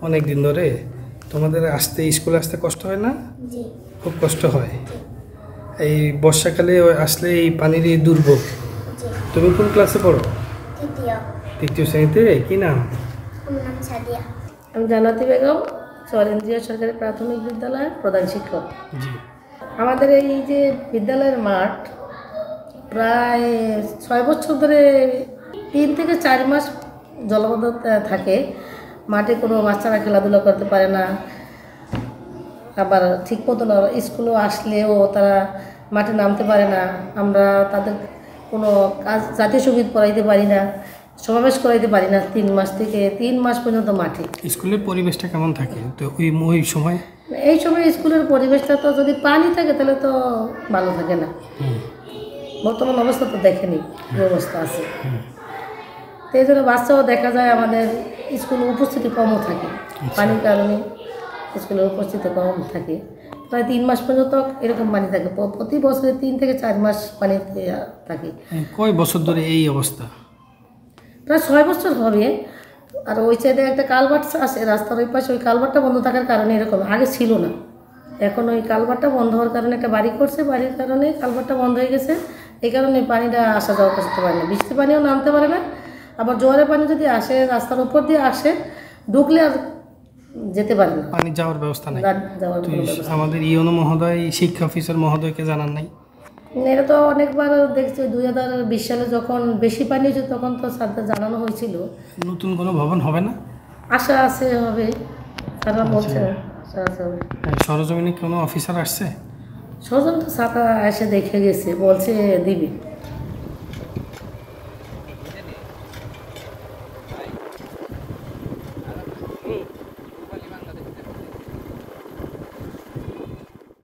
অনেক দিন ধরে তোমাদের আসতে স্কুলে আসতে কষ্ট হয় না? জি। খুব কষ্ট হয়। এই বর্ষাকালে আসলে এই পানির এই দুর্ভোগ। তুমি কোন ক্লাসে পড়ো? তৃতীয় শ্রেণীতে। কি নাম? আমার নাম সাদিয়া। আমি জান্নাতি বেগম, চরেন্দ্রিয়া সরকারি প্রাথমিক বিদ্যালয়ের প্রধান শিক্ষক। জি। আমাদের এই যে বিদ্যালয়ের মাঠ প্রায় 6 বছর ধরে 3 থেকে 4 মাস জলবদ্ধ থাকে। মাঠে কোনো বাচ্চারা খেলাধুলা করতে পারে না, আবার ঠিক মতো স্কুলেও আসলেও তারা মাঠে নামতে পারে না। আমরা তাদের কোনো কাজ জাতীয় সঙ্গীত পড়াইতে পারি না, সমাবেশ করাইতে পারি না 3 মাস থেকে 3 মাস পর্যন্ত মাঠে। স্কুলের পরিবেশটা কেমন থাকে তো ওই সময়? এই সময় স্কুলের পরিবেশটা তো যদি পানি থাকে তাহলে তো ভালো থাকে না। বর্তমান অবস্থা তো দেখেনি যে অবস্থা আছে। তো এই জন্য বাচ্চাও দেখা যায় আমাদের স্কুলে উপস্থিতি কমও থাকে, পানির কারণে স্কুলের উপস্থিতি কম থাকে। প্রায় 3 মাস পর্যন্ত এরকম পানি থাকে, প্রতি বছরে 3 থেকে 4 মাস পানি থাকে। কয় বছর ধরে এই অবস্থা? প্রায় 6 বছর হবে। আর ওই সাইডে একটা কালভার্ট আছে রাস্তার ওই পাশে, ওই কালভার্টটা বন্ধ থাকার কারণে এরকম, আগে ছিল না। এখন ওই কালভার্টটা বন্ধ হওয়ার কারণে একটা বাড়ি করছে, বাড়ির কারণে কালভার্টটা বন্ধ হয়ে গেছে। এই কারণে পানিটা আসা যাওয়া করতে পারে না, বৃষ্টি পানিও নামতে পারে না। আবার জোয়ারের পানি যদি আসে রাস্তার উপর দিয়ে আসে, ঢুকলে আর যেতে পারে না, পানি যাওয়ার ব্যবস্থা নাই। যাওয়ার আমাদের ইউনো মহোদয়, শিক্ষা অফিসার মহোদয়কে জানান নাই? এটা তো অনেকবার দেখছি। 2020 সালে যখন বেশি পানি হয়েছে তখন তো স্যারদের জানানো হয়েছিল। নতুন কোনো ভবন হবে না? আশা আছে হবে, তারা বলছে আশা আছে হবে। সরজমিনে কোনো অফিসার আসছে? সজন তো ছাতা এসে দেখে গেছে, বলছে দিবি।